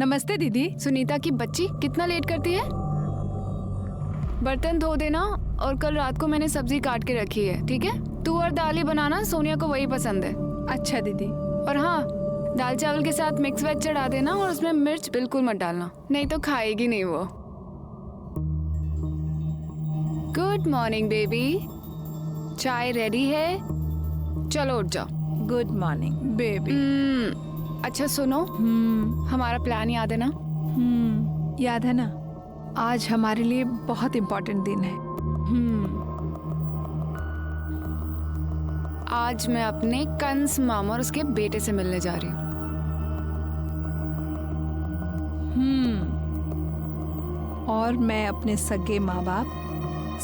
नमस्ते दीदी। सुनीता की बच्ची कितना लेट करती है। बर्तन धो देना और कल रात को मैंने सब्जी काट के रखी है, ठीक है? तू और दाल ही बनाना, सोनिया को वही पसंद है। अच्छा दीदी। और हाँ, दाल चावल के साथ मिक्स वेज चढ़ा देना और उसमें मिर्च बिल्कुल मत डालना, नहीं तो खाएगी नहीं वो। गुड मॉर्निंग बेबी, चाय रेडी है, चलो उठ जाओ। Good morning baby. अच्छा सुनो, हमारा प्लान याद है ना? याद है ना। आज हमारे लिए बहुत इम्पोर्टेंट दिन है। आज मैं अपने कंस मामा और उसके बेटे से मिलने जा रही हूँ। और मैं अपने सगे माँ बाप,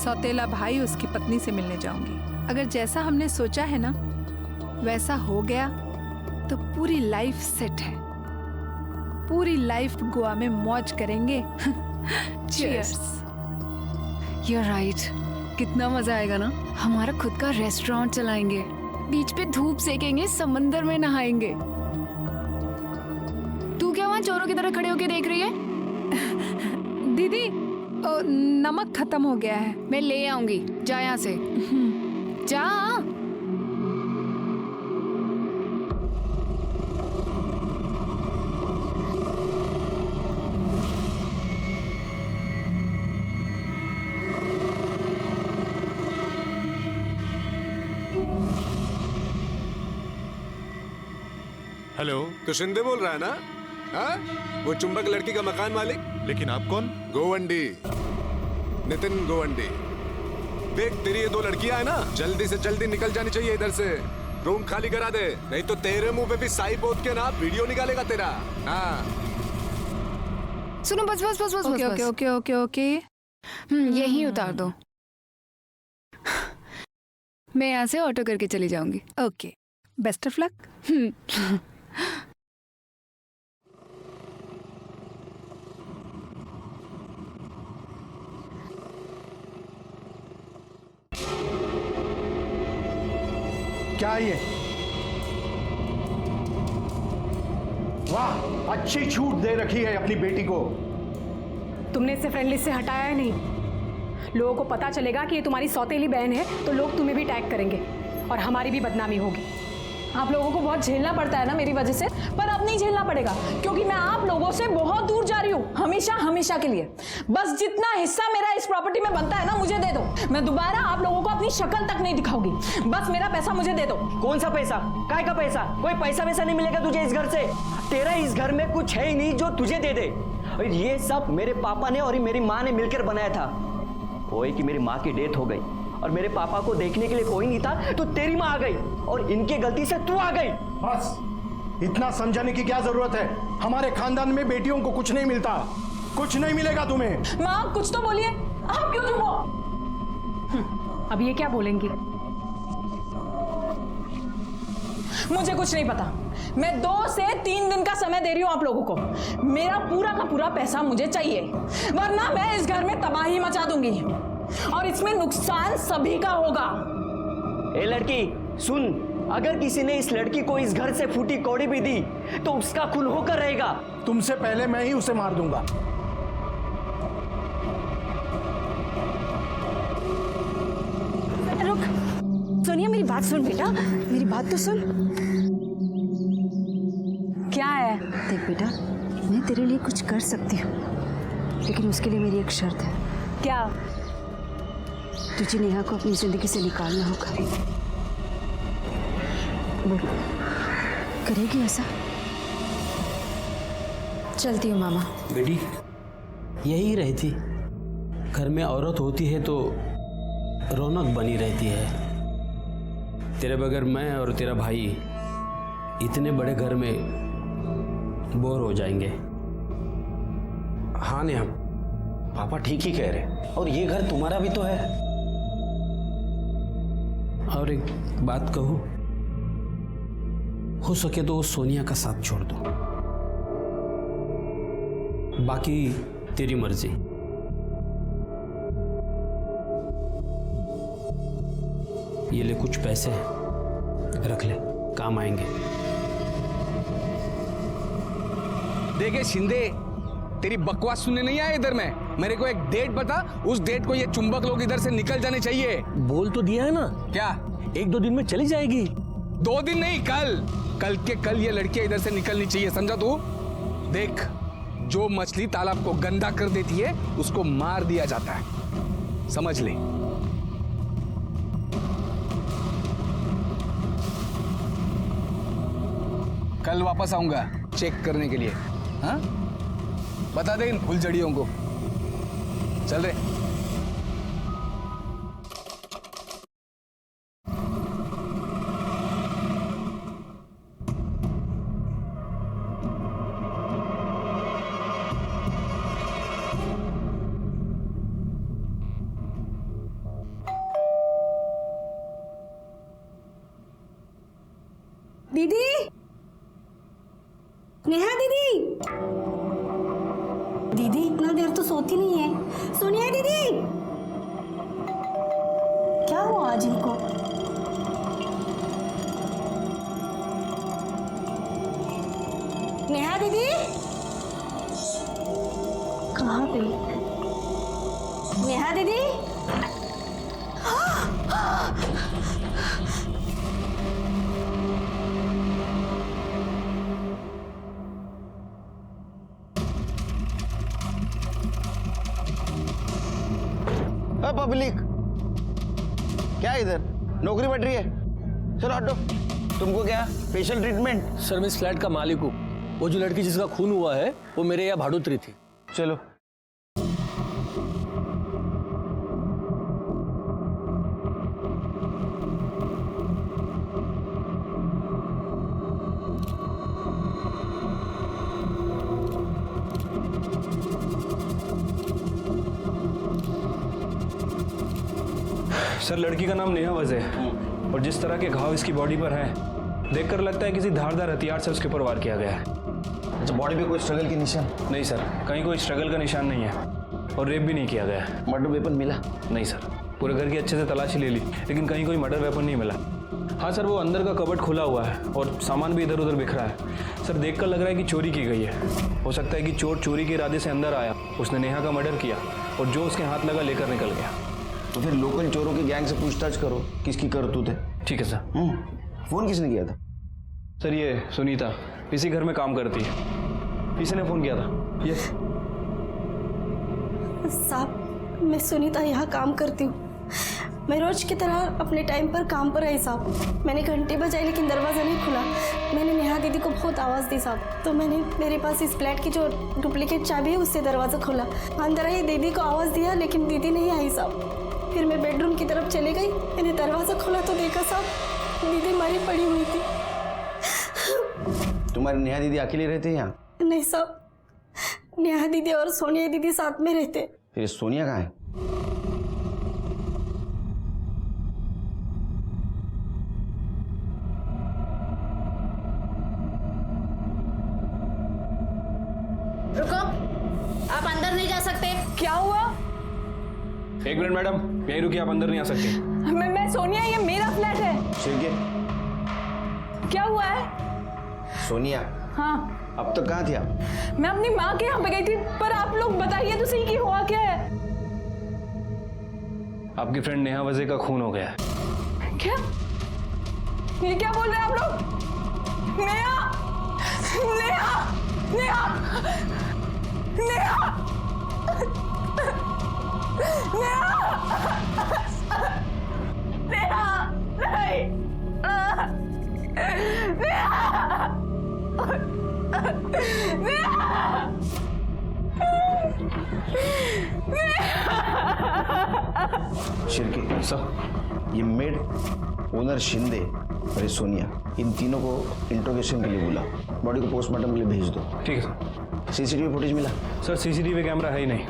सौतेला भाई, उसकी पत्नी से मिलने जाऊंगी। अगर जैसा हमने सोचा है ना वैसा हो गया तो पूरी लाइफ सेट है। पूरी लाइफ गोवा में मौज करेंगे। Cheers. You're right. कितना मजा आएगा ना। हमारा खुद का रेस्टोरेंट चलाएंगे, बीच पे धूप सेकेंगे, समंदर में नहाएंगे। तू क्या वहाँ चोरों की तरह खड़े होके देख रही है? दीदी नमक खत्म हो गया है। मैं ले आऊंगी, जा यहाँ से। जा। हेलो। तो शिंदे बोल रहा है ना? हाँ? वो चुंबक लड़की का मकान मालिक। लेकिन आप कौन? गोवंडी, नितिन गोवंडी। देख, तेरी ये 2 लड़कियां है ना, जल्दी से जल्दी निकल जानी चाहिए इधर से। रूम खाली करा दे, नहीं तो तेरे मुंह पे भी साई पोत के ना वीडियो निकालेगा तेरा। हाँ। सुनो, बस बस बस बस ओके बस, ओके ओके ओके ओके। यही उतार दो। मैं यहाँ से ऑटो करके चली जाऊंगी। Okay, best of luck. क्या ये? वाह, अच्छी छूट दे रखी है अपनी बेटी को। तुमने इसे फ्रेंड लिस्ट से हटाया है नहीं। लोगों को पता चलेगा कि ये तुम्हारी सौतेली बहन है तो लोग तुम्हें भी टैग करेंगे और हमारी भी बदनामी होगी। आप लोगों को बहुत झेलना पड़ता है ना मेरी वजह से, पर अब नहीं झेलना पड़ेगा क्योंकि मैं आप लोगों से बहुत दूर जा रही हूँ, हमेशा हमेशा के लिए। बस जितना हिस्सा मेरा इस प्रॉपर्टी में बनता है ना, मुझे दे दो। मैं दोबारा आप लोगों को अपनी शक्ल तक नहीं दिखाऊंगी। बस मेरा पैसा मुझे दे दो। कौन सा पैसा? काय का पैसा? कोई पैसा वैसा नहीं मिलेगा तुझे इस घर से। तेरा इस घर में कुछ है ही नहीं जो तुझे दे दे। और ये सब मेरे पापा ने और मेरी माँ ने मिलकर बनाया था। वो कि मेरी माँ की डेथ हो गई और मेरे पापा को देखने के लिए कोई नहीं था, तो तेरी माँ आ गई और इनकी गलती से तू आ गई। बस, इतना समझाने की क्या जरूरत है? हमारे खानदान में बेटियों को कुछ नहीं मिलता, कुछ नहीं मिलेगा तुम्हें। माँ कुछ तो बोलिए, आप क्यों चुप हो? अब ये क्या बोलेंगी? मुझे कुछ नहीं पता। मैं 2 से 3 दिन का समय दे रही हूँ आप लोगों को। मेरा पूरा का पूरा पैसा मुझे चाहिए, वरना मैं इस घर में तबाही मचा दूंगी और इसमें नुकसान सभी का होगा। ए लड़की सुन, अगर किसी ने इस लड़की को इस घर से फूटी कौड़ी भी दी तो उसका खून होकर रहेगा। तुमसे पहले मैं ही उसे मार दूंगा। रुक, सोनिया मेरी बात सुन बेटा, मेरी बात तो सुन। क्या है? देख बेटा, मैं तेरे लिए कुछ कर सकती हूँ, लेकिन उसके लिए मेरी एक शर्त है। क्या? तुझे नेहा को अपनी जिंदगी से निकालना होगा। बोल, करेगी ऐसा? चलती हूँ मामा। बेटी, यही रहती। घर में औरत होती है तो रौनक बनी रहती है। तेरे बगैर मैं और तेरा भाई इतने बड़े घर में बोर हो जाएंगे। हाँ नेहा, पापा ठीक ही कह रहे, और ये घर तुम्हारा भी तो है। और एक बात कहूं, हो सके तो सोनिया का साथ छोड़ दो, बाकी तेरी मर्जी। ये ले कुछ पैसे, रख ले, काम आएंगे। देखे शिंदे, तेरी बकवास सुनने नहीं आया इधर में। मेरे को एक डेट बता, उस डेट को ये चुंबक लोग इधर से निकल जाने चाहिए। बोल तो दिया है ना। क्या? 1-2 दिन में चली जाएगी। 2 दिन नहीं, कल के कल ये लड़कियां इधर से निकलनी चाहिए, समझा तू? देख, जो मछली तालाब को गंदा कर देती है उसको मार दिया जाता है, समझ ले। कल वापस आऊंगा चेक करने के लिए। हाँ, बता दे इन फुलझड़ियों को। चल रे। दीदी, नेहा दीदी, दीदी इतना देर तो सोती नहीं है। सोनिया दीदी, क्या हुआ आज इनको? नेहा दीदी कहाँ गई? नेहा दीदी, पब्लिक क्या है इधर? नौकरी बढ़ रही है? चलो हटो। तुमको क्या स्पेशल ट्रीटमेंट? सर मैं इस फ्लैट का मालिक हूँ। वो जो लड़की जिसका खून हुआ है वो मेरे यहाँ भाड़ोतरी थी। चलो। सर लड़की का नाम नेहा वज़े है और जिस तरह के घाव इसकी बॉडी पर हैं देखकर लगता है किसी धारदार हथियार से उसके ऊपर वार किया गया है। अच्छा, बॉडी पे कोई स्ट्रगल की निशान? नहीं सर, कहीं कोई स्ट्रगल का निशान नहीं है और रेप भी नहीं किया गया है। मर्डर वेपन मिला? नहीं सर, पूरे घर की अच्छे से तलाशी ले ली लेकिन कहीं कोई मर्डर वेपन नहीं मिला। हाँ सर, वो अंदर का कबर्ड खुला हुआ है और सामान भी इधर उधर बिखरा है। सर देखकर लग रहा है कि चोरी की गई है। हो सकता है कि चोर चोरी के इरादे से अंदर आया, उसने नेहा का मर्डर किया और जो उसके हाथ लगा लेकर निकल गया। तो फिर लोकल चोरों के गैंग से पूछताछ करो किसकी करतूत है। ठीक है सर। फोन किसने किया था? सर ये सुनीता इसी घर में काम करती है, इसी ने फोन किया था। ये साहब, मैं सुनीता यहाँ काम करती हूँ। मैं रोज की तरह अपने टाइम पर काम पर आई साहब। मैंने घंटी बजाई लेकिन दरवाज़ा नहीं खुला। मैंने नेहा दीदी को बहुत आवाज़ दी साहब, तो मैंने मेरे पास इस फ्लैट की जो डुप्लीकेट चाबी है उससे दरवाज़ा खोला। अंदर आई, दीदी को आवाज़ दिया लेकिन दीदी नहीं आई साहब। फिर मैं बेडरूम की तरफ चली गई। मैंने दरवाज़ा खोला तो देखा साहब दीदी मरी पड़ी हुई थी। तुम्हारी नेहा दीदी अकेले रहते हैं यहाँ? नहीं साहब, नेहा दीदी और सोनिया दीदी साथ में रहते। फिर सोनिया कहाँ है? रुको, आप अंदर नहीं जा सकते। क्या हुआ? 1 मिनट मैडम, यहीं रुकिए, आप अंदर नहीं आ सकते। मैं सोनिया, ये मेरा फ्लैट है। शिरके, क्या हुआ है? सोनिया, हाँ अब तक कहाँ थी आप? मैं अपनी माँ के यहाँ पे गई थी, पर आप लोग बताइए तो सही कि हुआ क्या है? आपकी फ्रेंड नेहा वज़े का खून हो गया है। क्या? ये क्या बोल रहे हैं आप लोग? नेहा, नेहा, नेहा, नेहा, नेहा, नेहा, नहीं, शिरके सर, ये मेड ओनर शिंदे और ये सोनिया, इन तीनों को इंट्रोगेशन के लिए बुला। बॉडी को पोस्टमार्टम के लिए भेज दो। ठीक है सर। सीसीटीवी फुटेज मिला? सर सीसीटीवी कैमरा है ही नहीं।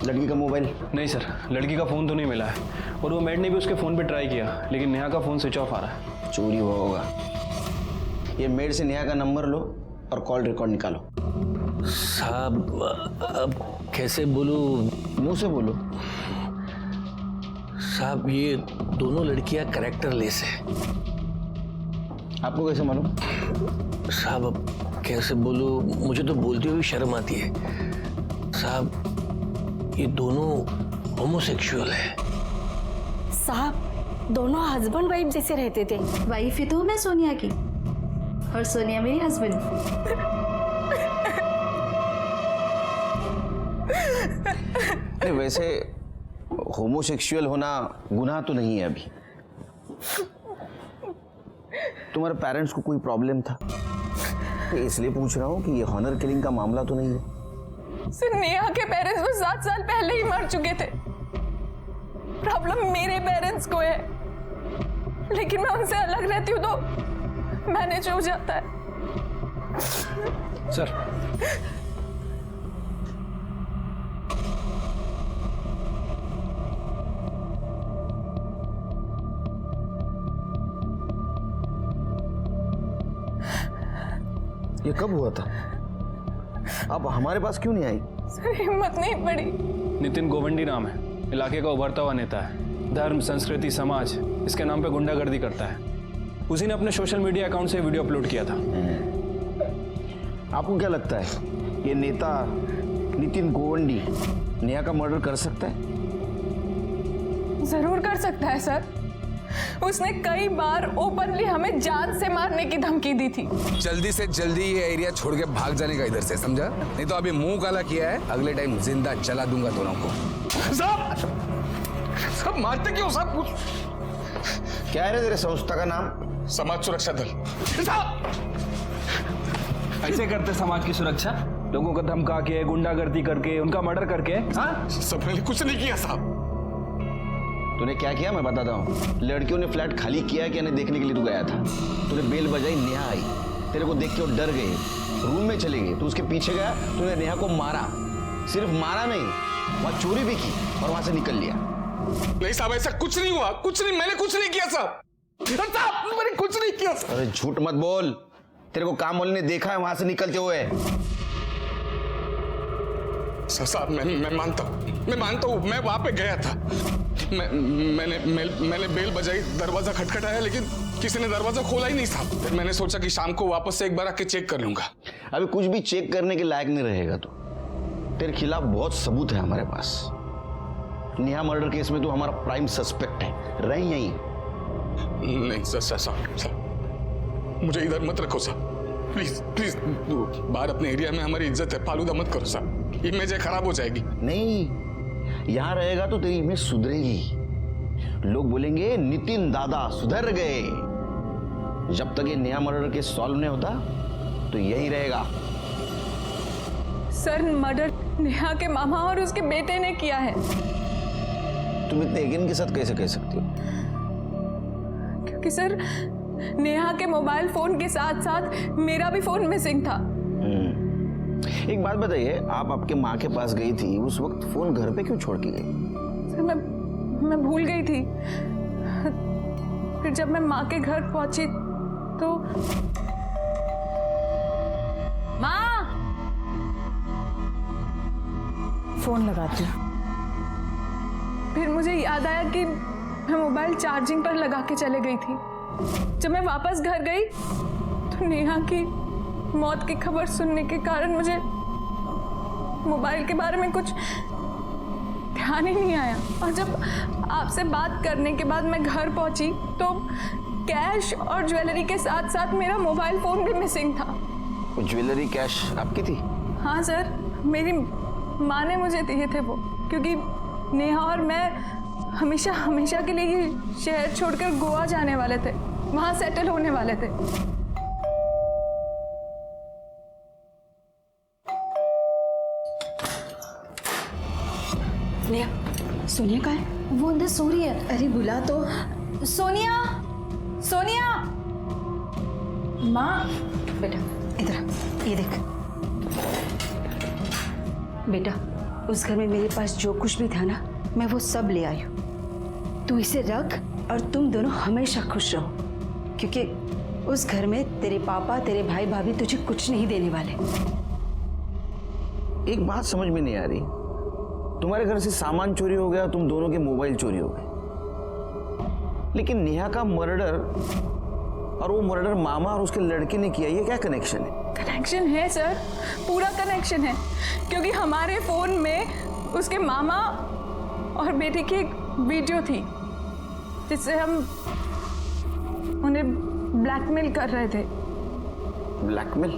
लड़की का मोबाइल? नहीं सर, लड़की का फ़ोन तो नहीं मिला है और वो मेड ने भी उसके फ़ोन पे ट्राई किया लेकिन नेहा का फ़ोन स्विच ऑफ आ रहा है। चोरी हुआ होगा। ये मेड से नेहा का नंबर लो और कॉल रिकॉर्ड निकालो। साहब अब कैसे बोलूं? मुंह से बोलो। साहब ये दोनों लड़कियां कैरेक्टरलेस है। आपको कैसे मालूम? साहब अब कैसे बोलूं, मुझे तो बोलते हुए शर्म आती है। साहब ये दोनों होमोसेक्सुअल है। साहब दोनों हस्बैंड वाइफ जैसे रहते थे। वाइफ ही तो हूँ मैं सोनिया की, और सोनिया मेरी हस्बैंड। नहीं, वैसे होमोसेक्सुअल होना गुनाह तो नहीं है अभी। तुम्हारे पेरेंट्स को कोई प्रॉब्लम था? तो इसलिए पूछ रहा हूँ कि ये हॉनर किलिंग का मामला तो नहीं है। सर नेहा के पेरेंट्स वो 7 साल पहले ही मर चुके थे। प्रॉब्लम मेरे पेरेंट्स को है, लेकिन मैं उनसे अलग रहती हूँ तो मैनेज हो जाता है। सर ये कब हुआ था? अब हमारे पास क्यों नहीं आई? सर हिम्मत नहीं पड़ी। नितिन गोवंडी नाम है, इलाके का उभरता हुआ नेता है। धर्म, संस्कृति, समाज इसके नाम पे गुंडागर्दी करता है। उसी ने अपने सोशल मीडिया अकाउंट से वीडियो अपलोड किया था। आपको क्या लगता है ये नेता नितिन गोवंडी नेहा का मर्डर कर सकता है? जरूर कर सकता है सर। उसने कई बार ओपनली हमें जान से मारने की धमकी दी थी। जल्दी से जल्दी ये एरिया छोड़ के भाग जाने का इधर से, समझा? नहीं तो अभी मुंह काला किया है, अगले टाइम जिंदा जला दूंगा दोनों को। सब मारते क्यों? सब कुछ क्या है तेरे संस्था का नाम? समाज सुरक्षा दल। ऐसे करते समाज की सुरक्षा? लोगों को धमका के, गुंडागर्दी करके, उनका मर्डर करके? हाँ, सब मैंने कुछ नहीं किया साहब। तूने क्या किया मैं बताता हूँ। लड़कियों ने फ्लैट खाली किया है कि नहीं देखने के लिए तू गया था। तूने बेल बजाई, नेहा आई, तेरे को देख के वो डर गए, रूम में चले गए। तू उसके पीछे गया, तूने नेहा को मारा। सिर्फ मारा नहीं, वहां चोरी भी की और वहां से निकल लिया। नहीं साहब, ऐसा कुछ नहीं हुआ। कुछ नहीं, मैंने कुछ नहीं किया साहब। मैंने कुछ नहीं किया। अरे झूठ मत बोल, तेरे को काम वाले ने देखा है वहां से निकलते हुए। साहब मैं मानता हूँ मैं वहां पे गया था। मैंने बेल बजाई, दरवाजा खटखटाया, लेकिन किसी ने दरवाजा खोला ही नहीं साहब। फिर मैंने सोचा कि शाम को वापस से एक बार आके चेक कर लूंगा। अभी कुछ भी चेक करने के लायक नहीं रहेगा तू। तेरे खिलाफ बहुत सबूत है हमारे पास। नेहा मर्डर केस में तू हमारा प्राइम सस्पेक्ट है। रही यहीं? नहीं साहब, मुझे इधर मत रखो साहब, प्लीज। बाहर अपने एरिया में हमारी इज्जत है, फालूदा मत करो साहब, इमेज खराब हो जाएगी। नहीं, यहाँ रहेगा तो तेरी इमेज सुधरेगी। लोग बोलेंगे नितिन दादा सुधर गए। जब तक ये नेहा मर्डर केस सॉल्व नहीं होता तो यही रहेगा। सर मर्डर नेहा के मामा और उसके बेटे ने किया है। तुम इतने यकीन के साथ कैसे कह सकती हो? क्योंकि सर नेहा के मोबाइल फोन के साथ साथ मेरा भी फोन मिसिंग था। एक बात बताइए, आप आपके माँ के पास गई थी, उस वक्त फोन घर पे क्यों छोड़ के गई? सर मैं भूल गई थी। फिर जब मैं माँ के घर पहुंची तो माँ, फोन लगाती हूँ। फिर मुझे याद आया कि मैं मोबाइल चार्जिंग पर लगा के चले गई थी। जब मैं वापस घर गई तो नेहा की मौत की खबर सुनने के कारण मुझे मोबाइल के बारे में कुछ ध्यान ही नहीं आया। और जब आपसे बात करने के बाद मैं घर पहुंची तो कैश और ज्वेलरी के साथ साथ मेरा मोबाइल फोन भी मिसिंग था। वो ज्वेलरी कैश आपकी थी? हाँ सर, मेरी माँ ने मुझे दिए थे वो, क्योंकि नेहा और मैं हमेशा के लिए ये शहर छोड़कर गोवा जाने वाले थे, वहां सेटल होने वाले थे। नेहा, सोनिया कहाँ है? वो अंदर सो रही है। अरे बुला तो। सोनिया, सोनिया। माँ, बेटा इधर आ, ये देख। बेटा उस घर में मेरे पास जो कुछ भी था ना, मैं वो सब ले आई हूँ। तू इसे रख और तुम दोनों हमेशा खुश रहो, क्योंकि उस घर में तेरे पापा, तेरे भाई भाभी तुझे कुछ नहीं देने वाले। एक बात समझ में नहीं आ रही, तुम्हारे घर से सामान चोरी हो गया, तुम दोनों के मोबाइल चोरी हो गए, लेकिन नेहा का मर्डर और वो मर्डर मामा और उसके लड़के ने किया, ये क्या कनेक्शन है? कनेक्शन है सर, पूरा कनेक्शन है, क्योंकि हमारे फोन में उसके मामा और बेटे की एक वीडियो थी जिससे हम उन्हें ब्लैकमेल कर रहे थे। ब्लैकमेल?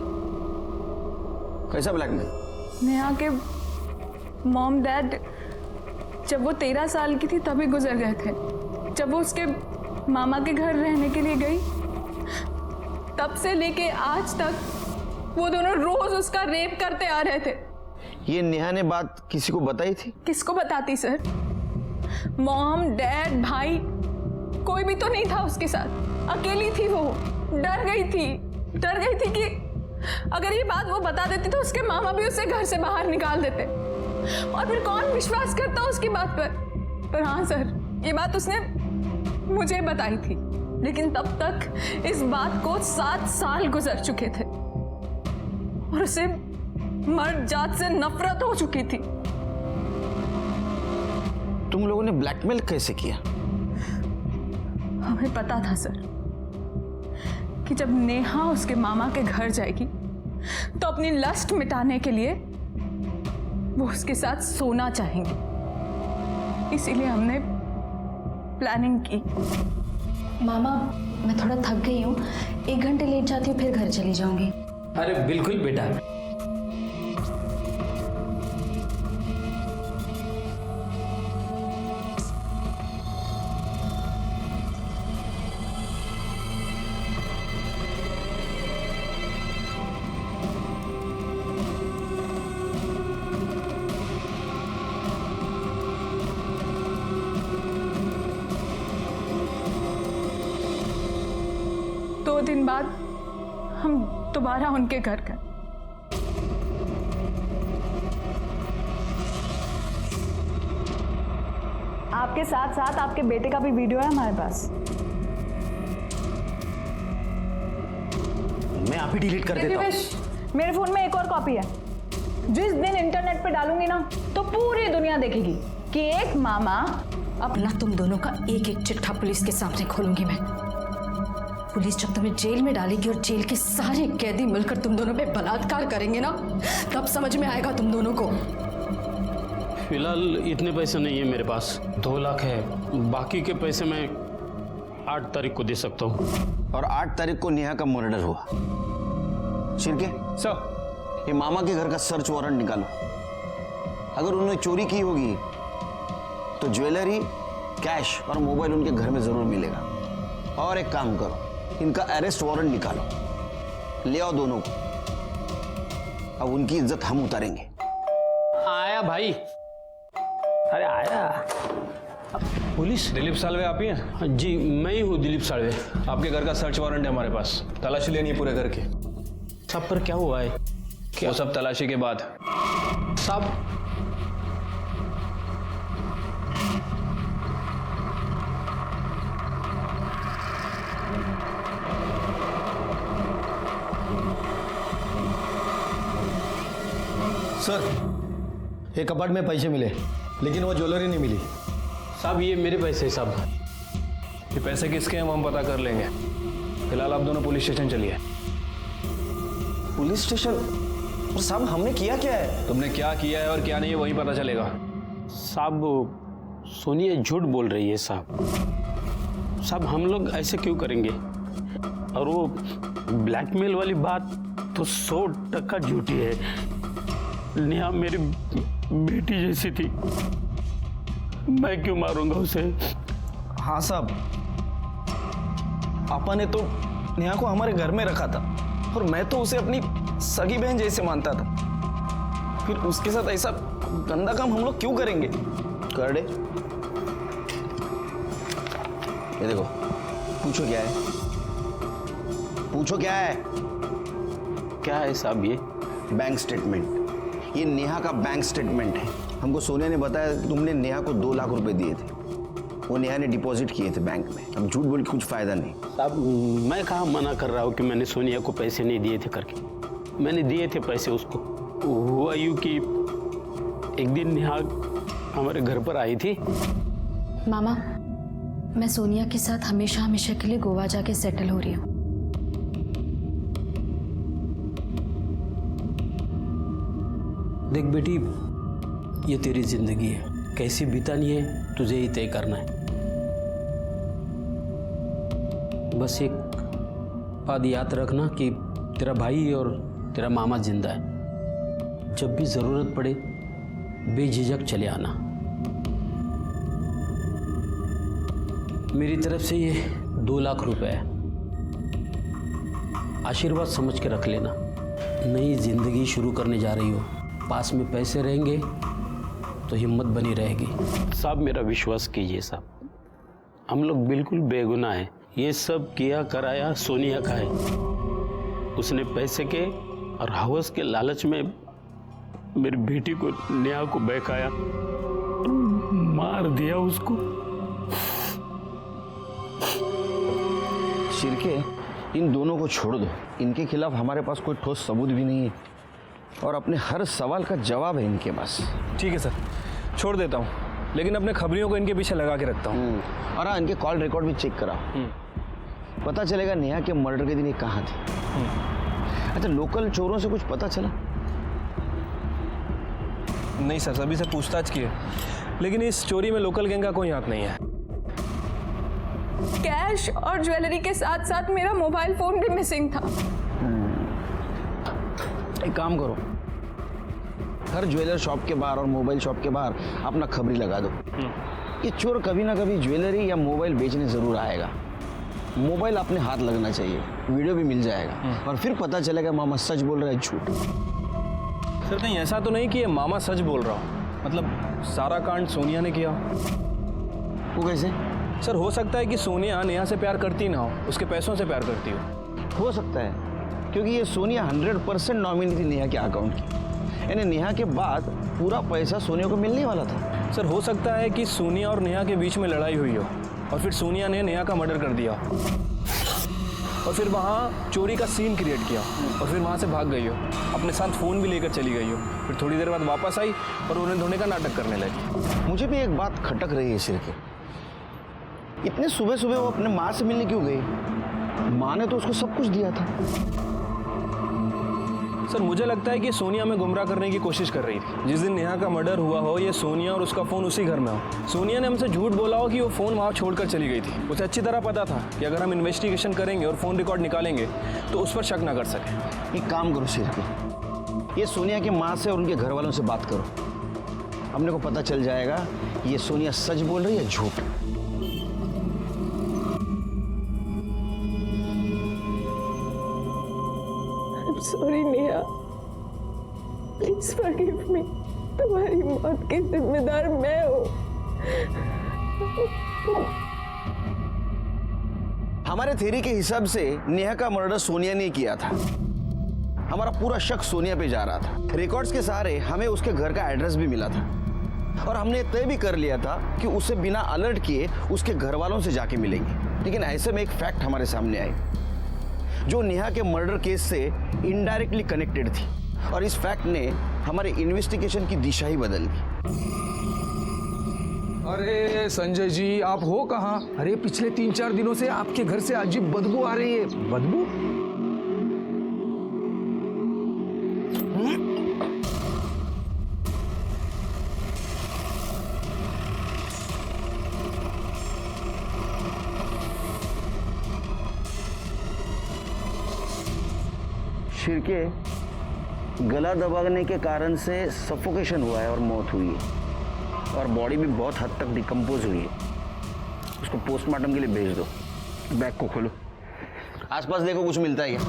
कैसा ब्लैकमेल? नेहा के मॉम डैड जब वो 13 साल की थी तभी गुजर गए थे। जब वो उसके मामा के घर रहने के लिए गई, तब से लेके आज तक वो दोनों रोज उसका रेप करते आ रहे थे। ये नेहा ने बात किसी को बताई थी? किसको बताती सर? मॉम डैड भाई कोई भी तो नहीं था उसके साथ, अकेली थी वो। डर गई थी कि अगर ये बात वो बता देती तो उसके मामा भी उसे घर से बाहर निकाल देते, और फिर कौन विश्वास करता उसकी बात पर हाँ सर, ये बात उसने मुझे बताई थी, लेकिन तब तक इस बात को 7 साल गुजर चुके थे और उसे मर्द जात से नफरत हो चुकी थी। तुम लोगों ने ब्लैकमेल कैसे किया? हमें पता था सर कि जब नेहा उसके मामा के घर जाएगी तो अपनी लस्ट मिटाने के लिए वो उसके साथ सोना चाहेंगे, इसीलिए हमने प्लानिंग की। मामा, मैं थोड़ा थक गई हूँ, 1 घंटे लेट जाती हूँ, फिर घर चली जाऊंगी। अरे बिल्कुल बेटा। दो दिन बाद हम दोबारा उनके घर गए। आपके साथ साथ आपके बेटे का भी वीडियो है हमारे पास। मैं आप ही डिलीट कर देता हूं। मेरे फोन में एक और कॉपी है। जिस दिन इंटरनेट पे डालूंगी ना तो पूरी दुनिया देखेगी कि एक मामा अपना तुम दोनों का एक चिट्ठा पुलिस के सामने खोलूंगी मैं। पुलिस जब तुम्हें जेल में डालेगी और जेल के सारे कैदी मिलकर तुम दोनों पे बलात्कार करेंगे ना, तब समझ में आएगा तुम दोनों को। फिलहाल इतने पैसे नहीं है मेरे पास, 2 लाख है। बाकी के पैसे मैं 8 तारीख को दे सकता हूँ। और 8 तारीख को नेहा का मर्डर हुआ। शिर्के सर, ये मामा के घर का सर्च वारंट निकालो। अगर उन्होंने चोरी की होगी तो ज्वेलरी, कैश और मोबाइल उनके घर में जरूर मिलेगा। और एक काम करो, इनका अरेस्ट वारंट निकालो, ले आओ दोनों को। अब उनकी इज्जत हम उतारेंगे। आया भाई, अरे आया। पुलिस? दिलीप सालवे आप ही हैं? जी मैं ही हूँ दिलीप सालवे। आपके घर का सर्च वारंट है हमारे पास, तलाशी लेनी है पूरे घर की। सब पर क्या हुआ है? क्या? वो सब तलाशी के बाद। सब सर, एक कपाट में पैसे मिले, लेकिन वो ज्वेलरी नहीं मिली। साहब ये मेरे पैसे साहब। ये पैसे किसके हैं वो हम पता कर लेंगे। फिलहाल आप दोनों पुलिस स्टेशन चलिए। Police station? और साहब हमने किया क्या है? तुमने क्या किया है और क्या नहीं है वही पता चलेगा। साहब सोनिया झूठ बोल रही है साहब। साहब हम लोग ऐसे क्यों करेंगे? और वो ब्लैकमेल वाली बात तो 100% झूठी है। नेहा मेरी बेटी जैसी थी, मैं क्यों मारूंगा उसे? हाँ साहब, पापा ने तो नेहा को हमारे घर में रखा था और मैं तो उसे अपनी सगी बहन जैसे मानता था। फिर उसके साथ ऐसा गंदा काम हम लोग क्यों करेंगे? कर दे। ये देखो, पूछो क्या है? पूछो क्या है? क्या है साहब? ये बैंक स्टेटमेंट। ये नेहा का बैंक स्टेटमेंट है। हमको सोनिया ने बताया तुमने नेहा को 2 लाख रुपए दिए थे, वो नेहा ने डिपॉजिट किए थे बैंक में। अब झूठ बोल के कुछ फायदा नहीं। साहब मैं कहाँ मना कर रहा हूँ कि मैंने सोनिया को पैसे नहीं दिए थे करके। मैंने दिए थे पैसे उसको। हुआ यूँ कि एक दिन नेहा हमारे घर पर आई थी। मामा, मैं सोनिया के साथ हमेशा हमेशा के लिए गोवा जाके सेटल हो रही हूँ। देख बेटी, ये तेरी जिंदगी है, कैसी बितानी है तुझे ही तय करना है। बस एक बात याद रखना कि तेरा भाई और तेरा मामा जिंदा है। जब भी जरूरत पड़े बेझिझक चले आना। मेरी तरफ से ये 2 लाख रुपए है, आशीर्वाद समझ के रख लेना। नई जिंदगी शुरू करने जा रही हो, पास में पैसे रहेंगे तो हिम्मत बनी रहेगी। साहब मेरा विश्वास कीजिए साहब, हम लोग बिल्कुल बेगुनाह हैं। ये सब किया कराया सोनिया का है। उसने पैसे के और हवस के लालच में मेरी बेटी को, नेहा को बहकाया, मार दिया उसको। शिर्के, इन दोनों को छोड़ दो। इनके खिलाफ हमारे पास कोई ठोस सबूत भी नहीं है और अपने हर सवाल का जवाब है इनके पास। ठीक है सर, छोड़ देता हूँ, लेकिन अपने खबरियों को इनके पीछे लगा के रखता हूँ। और हाँ, इनके कॉल रिकॉर्ड भी चेक कराओ। पता चलेगा नेहा के मर्डर के दिन ये कहाँ थे। अच्छा, लोकल चोरों से कुछ पता चला? नहीं सर, सभी से पूछताछ की है, लेकिन इस चोरी में लोकल गैंग का कोई हाथ नहीं है। कैश और ज्वेलरी के साथ साथ मेरा मोबाइल फोन भी मिसिंग था। एक काम करो, हर ज्वेलर शॉप के बाहर और मोबाइल शॉप के बाहर अपना खबरी लगा दो। ये चोर कभी ना कभी ज्वेलरी या मोबाइल बेचने जरूर आएगा। मोबाइल अपने हाथ लगना चाहिए, वीडियो भी मिल जाएगा और फिर पता चलेगा मामा सच बोल रहा है झूठ। सर नहीं, ऐसा तो नहीं कि ये मामा सच बोल रहा हो, मतलब सारा कांड सोनिया ने किया। वो कैसे? सर हो सकता है कि सोनिया नेहा से प्यार करती ना हो, उसके पैसों से प्यार करती हो सकता है, क्योंकि ये सोनिया 100% नॉमिनी थी नेहा के अकाउंट की। यानी नेहा के बाद पूरा पैसा सोनिया को मिलने वाला था। सर हो सकता है कि सोनिया और नेहा के बीच में लड़ाई हुई हो और फिर सोनिया ने नेहा का मर्डर कर दिया और फिर वहाँ चोरी का सीन क्रिएट किया और फिर वहाँ से भाग गई हो, अपने साथ फ़ोन भी लेकर चली गई हो, फिर थोड़ी देर बाद वापस आई और उन्हें धोने का नाटक करने लगी। मुझे भी एक बात खटक रही है सिर के, इतने सुबह सुबह वो अपने माँ से मिलने क्यों गई? माँ ने तो उसको सब कुछ दिया था। सर मुझे लगता है कि सोनिया में गुमराह करने की कोशिश कर रही थी। जिस दिन नेहा का मर्डर हुआ हो, ये सोनिया और उसका फ़ोन उसी घर में हो। सोनिया ने हमसे झूठ बोला हो कि वो फ़ोन वहाँ छोड़कर चली गई थी। उसे अच्छी तरह पता था कि अगर हम इन्वेस्टिगेशन करेंगे और फ़ोन रिकॉर्ड निकालेंगे तो उस पर शक ना कर सके। एक काम करो सिर के, ये सोनिया की माँ से और उनके घर वालों से बात करो। हमने को पता चल जाएगा ये सोनिया सच बोल रही है झूठ। Sorry Neha, please forgive me. तुम्हारी मौत की जिम्मेदार मैं हूँ। हमारे थ्योरी के हिसाब से नेहा का मर्डर सोनिया ने किया था। हमारा पूरा शक सोनिया पे जा रहा था। रिकॉर्ड्स के सहारे हमें उसके घर का एड्रेस भी मिला था और हमने तय भी कर लिया था कि उसे बिना अलर्ट किए उसके घर वालों से जाके मिलेंगे। लेकिन ऐसे में एक फैक्ट हमारे सामने आई जो नेहा के मर्डर केस से इनडायरेक्टली कनेक्टेड थी और इस फैक्ट ने हमारे इन्वेस्टिगेशन की दिशा ही बदल दी। अरे संजय जी, आप हो कहाँ? अरे पिछले 3-4 दिनों से आपके घर से अजीब बदबू आ रही है। बदबू? शिरके, गला दबाने के कारण से सफोकेशन हुआ है और मौत हुई है और बॉडी भी बहुत हद तक डिकम्पोज हुई है। उसको पोस्टमार्टम के लिए भेज दो। बैग को खोलो, आसपास देखो कुछ मिलता है क्या।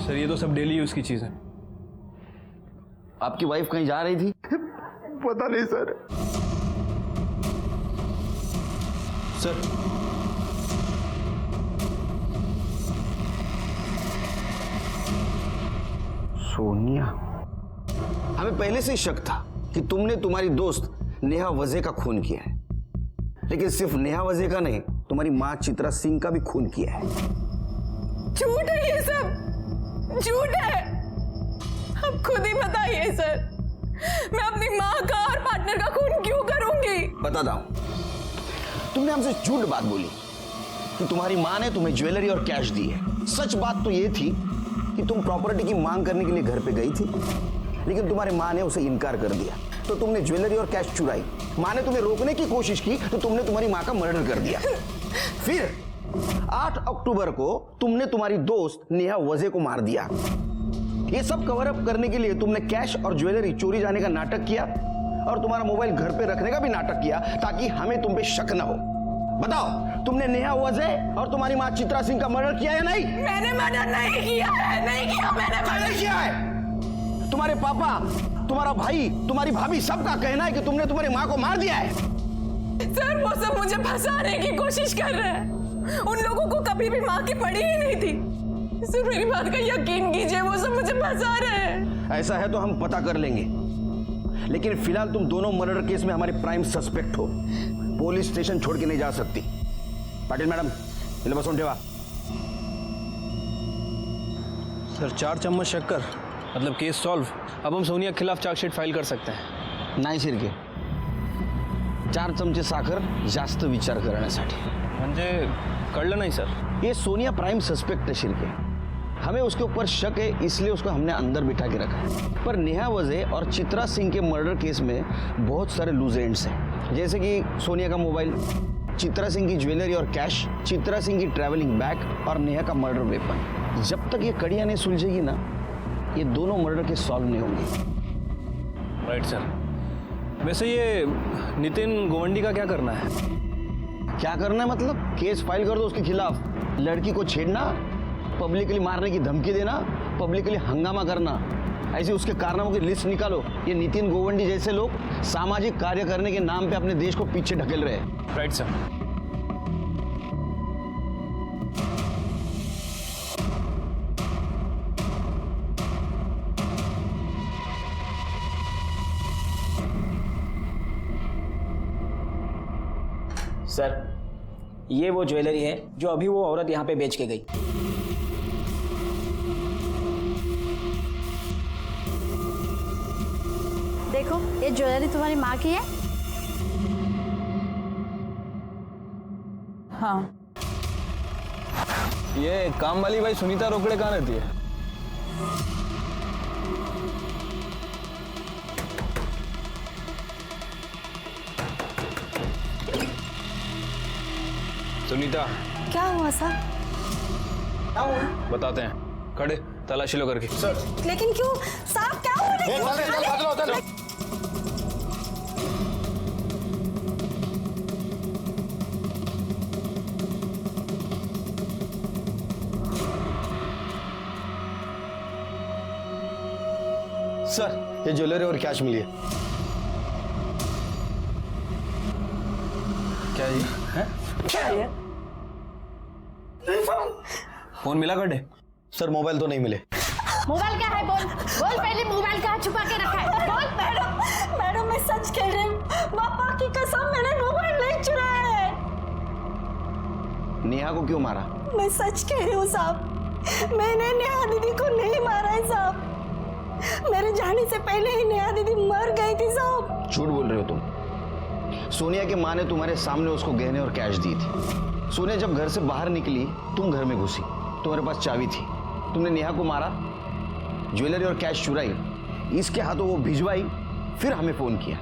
सर ये तो सब डेली यूज की चीज है। आपकी वाइफ कहीं जा रही थी? पता नहीं सर। सर सोनिया, हमें पहले से ही शक था कि तुमने तुम्हारी दोस्त नेहा वजे का खून किया है, लेकिन सिर्फ नेहा वजे का नहीं, तुम्हारी मां चित्रा सिंह का भी खून किया है। झूठ है ये सब, झूठ है। खुद ही बताइए सर, मैं अपनी माँ का और पार्टनर का खून क्यों करूंगी? बताता हूं। तुमने हमसे झूठ बात बोली कि तुम्हारी माँ ने तुम्हें ज्वेलरी और कैश दी है। सच बात तो ये थी कि तुम प्रॉपर्टी की मांग करने के लिए घर पे गई थी, लेकिन तुम्हारी माँ ने उसे इनकार कर दिया, तो तुमने ज्वेलरी और कैश चुराई। माँ ने तुम्हें रोकने की कोशिश की तो तुमने तुम्हारी माँ का मर्डर कर दिया। फिर 8 अक्टूबर को तुमने तुम्हारी दोस्त नेहा वजे को मार दिया। ये सब कवर अप करने के लिए तुमने कैश और ज्वेलरी चोरी जाने का नाटक किया और तुम्हारा मोबाइल घर पे रखने का भी नाटक किया ताकि हमें तुम पे शक ना हो। बताओ, तुमने नेहा वजे और तुम्हारी माँ चित्रा सिंह का मर्डर किया या नहीं? मैंने मर्डर नहीं किया है, नहीं किया मैंने मर्डर किया है। तुम्हारे पापा, तुम्हारा भाई, तुम्हारी भाभी सबका कहना है कि तुमने तुम्हारी माँ को मार दिया है। सर, वो सब मुझे फंसाने की कोशिश कर रहे हैं। उन लोगों को कभी भी माँ की पड़ी ही नहीं थी। सर, मेरी बात का यकीन कीजिए, वो सब मुझे फंसा रहे हैं। ऐसा है तो हम पता कर लेंगे, लेकिन फिलहाल तुम दोनों मर्डर केस में हमारे प्राइम सस्पेक्ट हो। पुलिस स्टेशन छोड़ के नहीं जा सकती। पाटिल मैडम, इले बसून ठेवा। सर, 4 चम्मच शक्कर मतलब केस सॉल्व। अब हम सोनिया के खिलाफ चार्जशीट फाइल कर सकते हैं। नाही शिर्के, 4 चमचे साखर जास्त विचार करण्यासाठी। म्हणजे कळलं नाही सर। ये सोनिया प्राइम सस्पेक्ट है शिर्के, हमें उसके ऊपर शक है, इसलिए उसको हमने अंदर बिठा के रखा है। पर नेहा वजे और चित्रा सिंह के मर्डर केस में बहुत सारे लूज एंड्स हैं, जैसे कि सोनिया का मोबाइल, चित्रा सिंह की ज्वेलरी और कैश, चित्रा सिंह की ट्रैवलिंग बैग और नेहा का मर्डर वेपन। जब तक ये कड़ियाँ नहीं सुलझेगी ना, ये दोनों मर्डर केस सॉल्व नहीं होंगे। Right sir. वैसे ये नितिन गोवंडी का क्या करना है? क्या करना है मतलब? केस फाइल कर दो उसके खिलाफ। लड़की को छेड़ना, पब्लिकली मारने की धमकी देना, पब्लिकली हंगामा करना, ऐसे उसके कारनामों की लिस्ट निकालो। ये नितिन गोवंडी जैसे लोग सामाजिक कार्य करने के नाम पे अपने देश को पीछे ढकेल रहे हैं। Right sir. सर, ये वो ज्वेलरी है जो अभी वो औरत यहाँ पे बेच के गई। देखो, ये ज्वेलरी तुम्हारी माँ की है? हाँ। ये काम वाली भाई सुनीता रोकड़े कहाँ रहती है? सुनीता, क्या हुआ सर? बताते हैं। खड़े, तलाशी लो करके। सर, लेकिन क्यों साहब, क्या हो रहा है? सर, ये ज्वेलरी और कैश मिली है। क्या ये है? क्या है? फोन मिला कटे? सर, मोबाइल तो नहीं मिले। मोबाइल क्या है? बोल बोल, पहले मोबाइल कहाँ छुपा के रखा है? बोल। मैडम मैं सच कह रही हूँ, पापा की कसम, मैंने मोबाइल नहीं चुराया है। नेहा को क्यों मारा? मैं सच कह रही हूँ साहब, मैंने नेहा दीदी को नहीं मारा है साहब। मेरे जाने से पहले ही नेहा दीदी मर गई थी साहब। झूठ बोल रहे हो तुम। सोनिया की माँ ने तुम्हारे सामने उसको गहने और कैश दी थी। सोनिया जब घर से बाहर निकली, तुम घर में घुसी, तुम्हारे पास चाबी थी, तुमने नेहा को मारा, ज्वेलरी और कैश चुराई, इसके हाथों वो भिजवाई, फिर हमें फोन किया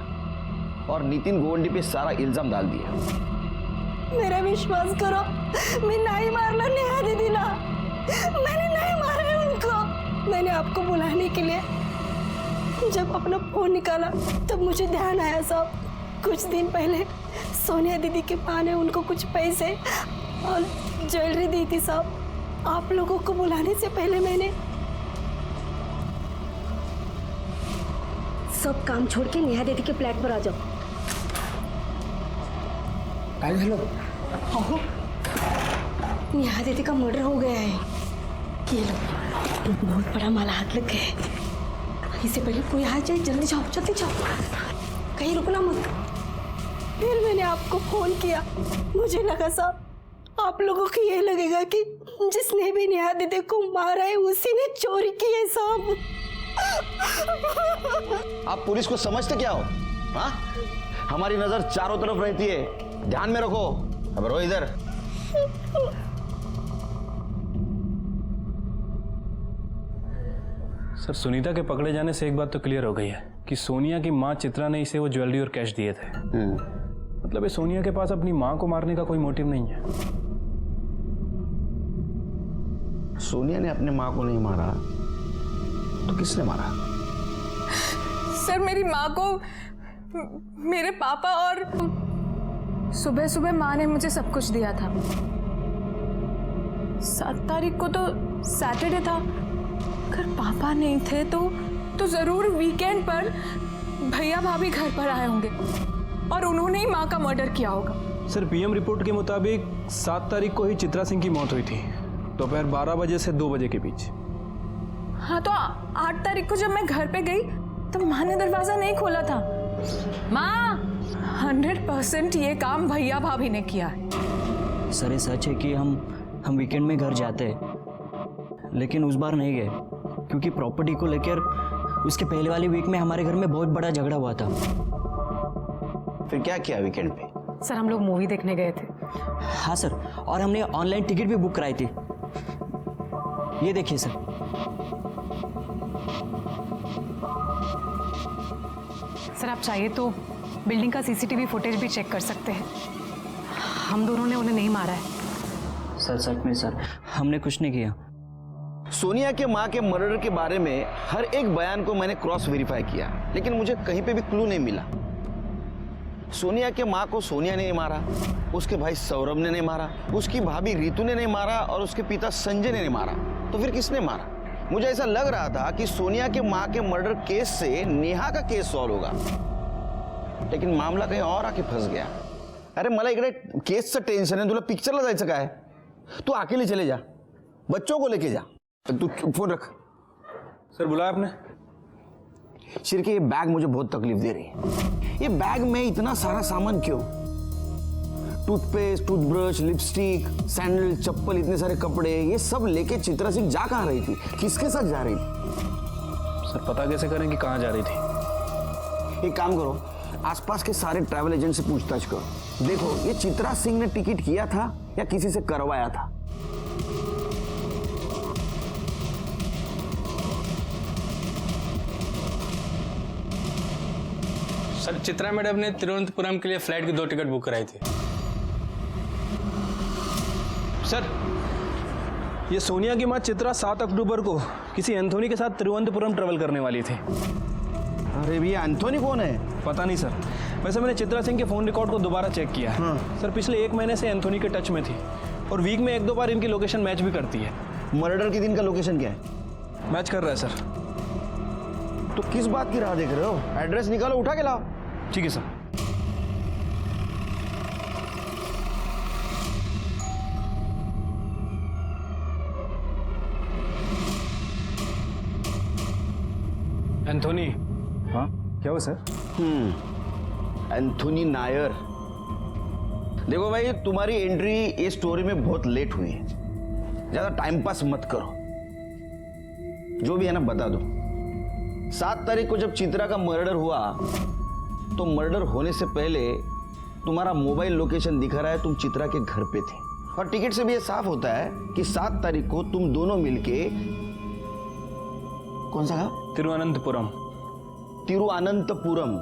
और नितिन गोवंडी पे सारा इल्जाम डाल दिया। मेरा विश्वास करो, मैं नहीं मारना नेहा दीदी ना, मैंने नहीं मारा उनको। मैंने आपको बुलाने के लिए जब अपना फोन निकाला तब मुझे ध्यान आया साहब, कुछ दिन पहले सोनिया दीदी के माँ ने उनको कुछ पैसे और ज्वेलरी दी थी साहब। आप लोगों को बुलाने से पहले मैंने सब काम छोड़ के नेहा दीदी के फ्लैट पर आ जाओ। हेलो, नेहा दीदी का मर्डर हो गया है। ये लो, बहुत बड़ा माला हाथ लग गया है। इससे पहले कोई आ जाए, जल्दी जाओ, जल्दी जाओ, कहीं रुकना मत। फिर मैंने आपको फोन किया, मुझे लगा साहब आप लोगों को ये लगेगा कि जिसने भी नेहा दीदी को मारा है उसी ने चोरी की है साहब। आप पुलिस को समझते क्या हो? हाँ, हमारी नजर चारों तरफ रहती है, ध्यान में रखो। अब रो इधर। सर, सुनीता के पकड़े जाने से एक बात तो क्लियर हो गई है कि सोनिया की माँ चित्रा ने इसे वो ज्वेलरी और कैश दिए थे। मतलब ये सोनिया के पास अपनी माँ को मारने का कोई मोटिव नहीं है। सोनिया ने अपने माँ को नहीं मारा तो किसने मारा? सर, मेरी माँ को मेरे पापा और सुबह सुबह माँ ने मुझे सब कुछ दिया था। 7 तारीख को तो सैटरडे था। अगर पापा नहीं थे तो जरूर वीकेंड पर भैया भाभी घर पर आए होंगे और उन्होंने ही माँ का मर्डर किया होगा। सर, पीएम रिपोर्ट के मुताबिक 7 तारीख को ही चित्रा सिंह की मौत हुई थी, दोपहर 12 बजे से 2 बजे के बीच। हाँ, तो 8 तारीख को जब मैं घर पे गई तो माँ ने दरवाजा नहीं खोला था। माँ, 100% ये काम भैया भाभी ने किया है। सर, ये सच है कि हम वीकेंड में घर जाते हैं, लेकिन उस बार नहीं गए क्योंकि प्रॉपर्टी को लेकर उसके पहले वाले वीक में हमारे घर में बहुत बड़ा झगड़ा हुआ था। फिर क्या किया वीकेंड पे? सर, हम लोग मूवी देखने गए थे। हाँ सर, और हमने ऑनलाइन टिकट भी बुक कराई थी। ये देखिए सर। सर, आप चाहिए तो बिल्डिंग का सीसीटीवी फुटेज भी चेक कर सकते हैं। हम दोनों ने उन्हें नहीं मारा है। सर, सच में सर, हमने कुछ नहीं किया। सोनिया के माँ के मर्डर के बारे में हर एक बयान को मैंने क्रॉस वेरीफाई किया, लेकिन मुझे कहीं पे भी क्लू नहीं मिला। सोनिया के माँ को सोनिया ने नहीं मारा, उसके भाई सौरभ ने नहीं मारा, उसकी भाभी रितु ने नहीं मारा और उसके पिता संजय ने नहीं मारा। तो फिर किसने मारा? मुझे ऐसा लग रहा था कि सोनिया के माँ के मर्डर केस से नेहा का केस सॉल्व होगा, लेकिन मामला कहीं और आके फंस गया। अरे मला इकडे केसचं टेन्शन आहे, तुला पिक्चरला जायचं काय? तू अकेले चले जा, बच्चों को लेके जा। तू फोन रख। सर, बुलाया आपने? शिरके, ये बैग मुझे बहुत तकलीफ दे रही है। ये बैग में इतना सारा सामान क्यों? टूथपेस्ट, टूथब्रश, लिपस्टिक, सैंडल, चप्पल, इतने सारे कपड़े, ये सब लेके चित्रा सिंह जा कहाँ रही थी? किसके साथ जा रही थी? सर, पता कैसे करें कि कहाँ जा रही थी? एक काम करो, आसपास के सारे ट्रैवल एजेंट से पूछताछ करो। देखो, ये चित्रा सिंह ने टिकट किया था या किसी से करवाया था। सर, चित्रा मैडम ने तिरुवनंतपुरम के लिए फ्लाइट की 2 टिकट बुक कराई थी। सर, ये सोनिया की माँ चित्रा 7 अक्टूबर को किसी एंथोनी के साथ तिरुवनंतपुरम ट्रेवल करने वाली थी। अरे भैया, एंथोनी कौन है? पता नहीं सर। वैसे मैंने चित्रा सिंह के फोन रिकॉर्ड को दोबारा चेक किया है। सर, पिछले 1 महीने से एंथोनी के टच में थी और वीक में 1-2 बार इनकी लोकेशन मैच भी करती है। मर्डर के दिन का लोकेशन क्या है? मैच कर रहा है सर। तो किस बात की राह देख रहे हो? एड्रेस निकालो, उठा के लाओ। ठीक है सर। एंथोनी। हाँ, क्या हुआ सर? एंथोनी नायर। देखो भाई, तुम्हारी एंट्री इस स्टोरी में बहुत लेट हुई है। ज्यादा टाइम पास मत करो, जो भी है ना बता दो। 7 तारीख को जब चित्रा का मर्डर हुआ तो मर्डर होने से पहले तुम्हारा मोबाइल लोकेशन दिखा रहा है, तुम चित्रा के घर पे थे। और टिकट से भी ये साफ होता है कि 7 तारीख को तुम दोनों मिलके कौन सा गाँव? तिरुवनंतपुरम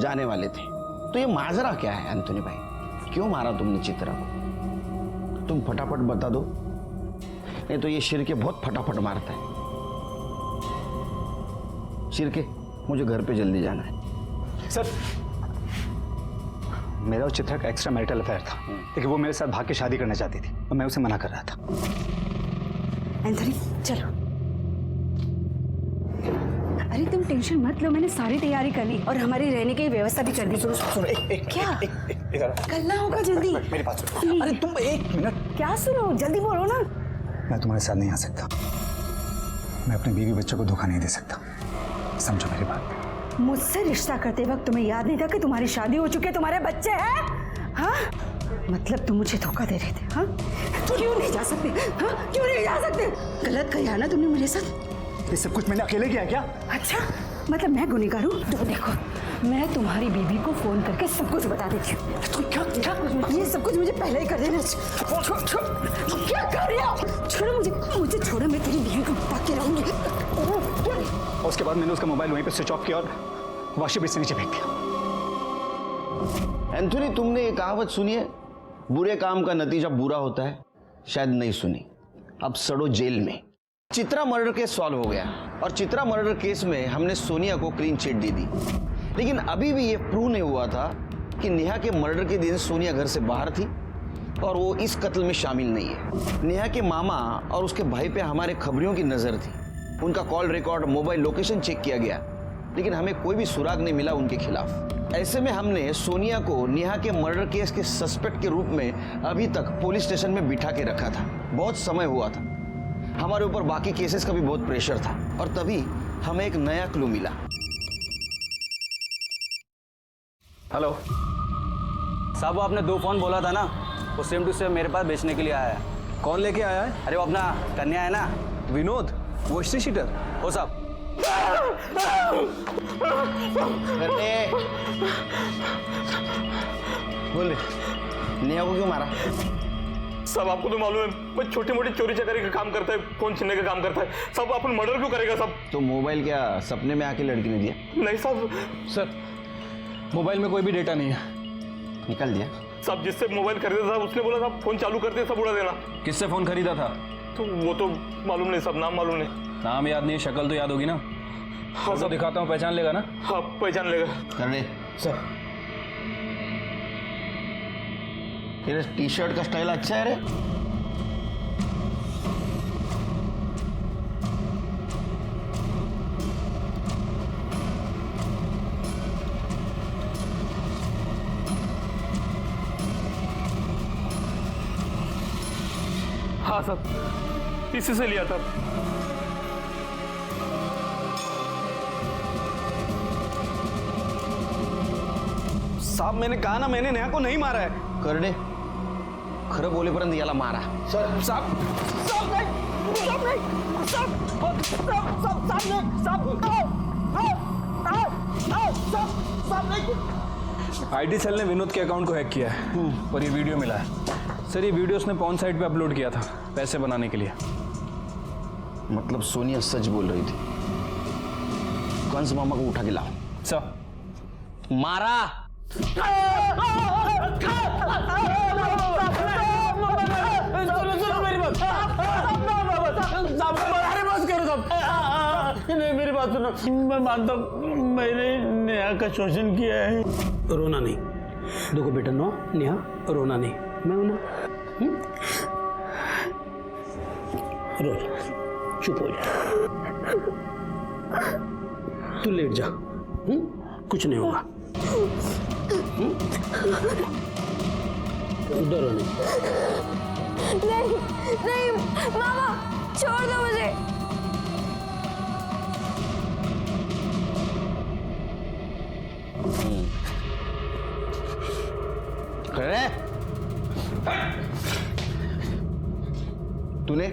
जाने वाले थे। तो ये माजरा क्या है एंथोनी भाई? क्यों मारा तुमने चित्रा को? तुम फटाफट बता दो, नहीं तो ये शिरके बहुत फटाफट मारता है। शिरके, मुझे घर पे जल्दी जाना है। सर, मेरा और चित्रा का एक्स्ट्रा मैरिटल अफेयर था, लेकिन वो मेरे साथ भाग के शादी करना चाहती थी और मैं उसे मना कर रहा था। एंथोनी, चलो। अरे तुम टेंशन मत लो, मैंने सारी तैयारी कर ली और हमारी रहने की व्यवस्था भी कर दी। सुनो, क्या करना होगा? जल्दी मेरी बात सुनो। अरे तुम 1 मिनट। क्या सुनो? जल्दी बोलो ना। मैं तुम्हारे साथ नहीं आ सकता। मैं अपने बीवी बच्चों को धोखा नहीं दे सकता, समझो मेरी बात। मुझसे रिश्ता करते वक्त तुम्हें याद नहीं था कि तुम्हारी शादी हो चुकी है, तुम्हारे बच्चे हैं? हाँ, मतलब तुम मुझे धोखा दे रहे थे? हाँ, क्यों नहीं जा सकते? हाँ, क्यों नहीं जा सकते? गलत किया ना तुमने मेरे साथ। ये सब कुछ मैंने अकेले किया क्या? अच्छा, मतलब मैं गुनहगार हूँ? तो देखो, मैं तुम्हारी बीबी को फोन करके सब कुछ बता देती हूँ। तुम क्या ये सब कुछ मुझे पहले ही कर देना। क्या कर रही हो? छोड़ो मुझे छोड़ो, मैं तेरी बीवी को पक्के रहूंगी। और उसके बाद मैंने उसका मोबाइल वहीं पे स्विच ऑफ किया और वॉशिंग ब्रिज से नीचे फेंक दिया। एंथोनी, तुमने ये कहावत सुनी है, बुरे काम का नतीजा बुरा होता है? शायद नहीं सुनी। अब सड़ो जेल में। चित्रा मर्डर केस सॉल्व हो गया और चित्रा मर्डर केस में हमने सोनिया को क्लीन चिट दे दी, लेकिन अभी भी ये प्रूव नहीं हुआ था कि नेहा के मर्डर के दिन सोनिया घर से बाहर थी और वो इस कत्ल में शामिल नहीं है। नेहा के मामा और उसके भाई पे हमारे खबरियों की नजर थी। उनका call record, mobile location check किया गया, लेकिन हमें कोई भी सुराग नहीं मिला उनके खिलाफ। ऐसे में हमने सोनिया को नेहा के मर्डर केस के सस्पेक्ट के रूप में अभी तक पुलिस स्टेशन में बिठा के रखा था। बहुत समय हुआ था, हमारे ऊपर बाकी केसेस का भी बहुत प्रेशर था, और तभी हमें एक नया क्लू मिला। हेलो साहब, वो आपने 2 फोन बोला था ना, वो सेम टू सेम मेरे पास बेचने के लिए आया है। कौन लेके आया है? अरे वो अपना कन्या है ना, विनोद, वो हिस्ट्री शीटर। वो साहब। बोले नेहा को क्यों मारा? सब आपको तो मालूम है, मैं छोटी मोटी चोरी चकारी का काम करता है, फोन छीनने का काम करता है। सब अपन मर्डर क्यों करेगा? सब तो मोबाइल क्या सपने में आके लड़की ने दिया? नहीं साहब। सर, मोबाइल में कोई भी डेटा नहीं है। निकाल दिया? सब जिससे मोबाइल खरीदा था उसने बोला था फोन चालू करते सब उड़ा देना। किससे फोन खरीदा था? तो वो तो मालूम नहीं, सब नाम मालूम नहीं। नाम याद नहीं, शक्ल तो याद होगी ना? हाँ सब दिखाता हूँ, पहचान लेगा ना? हाँ पहचान लेगा। करने सर, तेरे टी शर्ट का स्टाइल अच्छा है रे। हाँ सर, इसी से लिया था। साहब, मैंने कहा ना, मैंने नेहा को नहीं मारा है। करने खरं बोलेपर्यंत याला मारा। सर, साहब आईटी सेल ने विनोद के अकाउंट को हैक किया है और ये वीडियो मिला है। सर, ये वीडियो उसने पॉर्न साइट पे अपलोड किया था पैसे बनाने के लिए। मतलब सोनिया सच बोल रही थी। कंस मामा को उठा के लाओ। सर, मारा। नहीं, मेरी बात सुनो। मैं मानता हूँ मैंने नेहा का शोषण किया है। रोना नहीं। देखो बेटा, नो नेहा, रोना नहीं। मैं हूं ना। रो जा, चुप हो जा, तू लेट जा। कुछ नहीं होगा। डरो नहीं। नहीं मामा, छोड़ दो मुझे। तूने?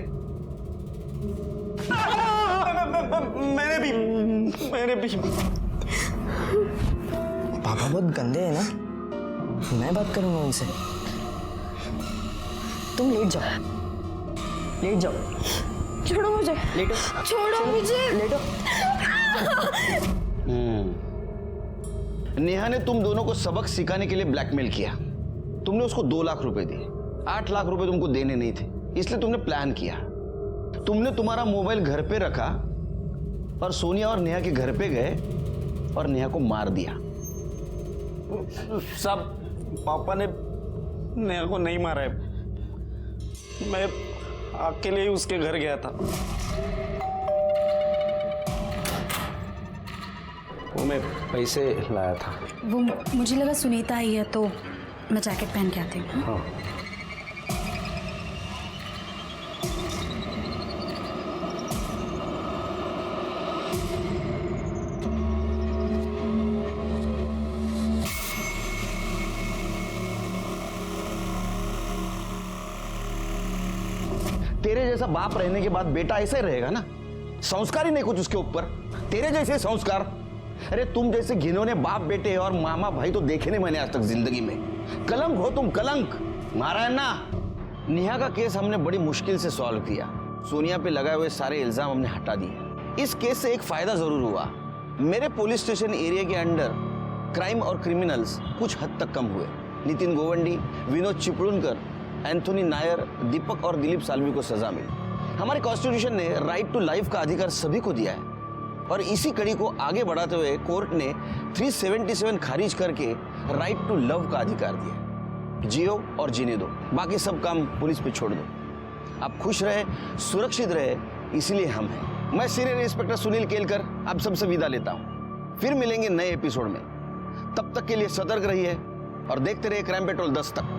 मैंने भी। पापा बहुत गंदे हैं ना, मैं बात करूंगा उनसे। तुम लेट जाओ, लेट जाओ। छोड़ो मुझे, लेटो, छोड़ो मुझे, लेटो। नेहा ने तुम दोनों को सबक सिखाने के लिए ब्लैकमेल किया। तुमने उसको 2 लाख रुपए दिए। 8 लाख रुपए तुमको देने नहीं थे, इसलिए तुमने प्लान किया। तुमने तुम्हारा मोबाइल घर पे रखा और सोनिया और नेहा के घर पे गए और नेहा को मार दिया। साहब, पापा ने नेहा को नहीं मारा है, मैं अकेले ही उसके घर गया था। वो मैं पैसे लाया था। वो मुझे लगा सुनीता आई है तो मैं जैकेट पहन के आती हूँ। हाँ। तेरे जैसा बाप रहने के बाद बेटा ऐसे रहेगा ना, संस्कार ही नहीं कुछ उसके ऊपर, तेरे जैसे संस्कार। अरे तुम जैसे घिनौने बाप बेटे और मामा भाई तो देखे नहीं मैंने आज तक जिंदगी में। कलंक हो तुम, कलंक। नारायण ना, नेहा का केस हमने बड़ी मुश्किल से सॉल्व किया। सोनिया पे लगाए हुए सारे इल्जाम हमने हटा दिए। इस केस से एक फायदा जरूर हुआ, मेरे पुलिस स्टेशन एरिया के अंडर क्राइम और क्रिमिनल्स कुछ हद तक कम हुए। नितिन गोवंडी, विनोद चिपळूणकर, एंथोनी नायर, दीपक और दिलीप साल्वी को सजा मिली। हमारे कॉन्स्टिट्यूशन ने राइट टू लाइफ का अधिकार सभी को दिया है और इसी कड़ी को आगे बढ़ाते हुए कोर्ट ने 377 खारिज करके राइट टू लव का अधिकार दिया। जियो और जीने दो, बाकी सब काम पुलिस पे छोड़ दो। आप खुश रहे, सुरक्षित रहे, इसीलिए हम हैं। मैं सीनियर इंस्पेक्टर सुनील केलकर आप सबसे विदा लेता हूं। फिर मिलेंगे नए एपिसोड में। तब तक के लिए सतर्क रहिए और देखते रहिए क्राइम पेट्रोल 10 तक।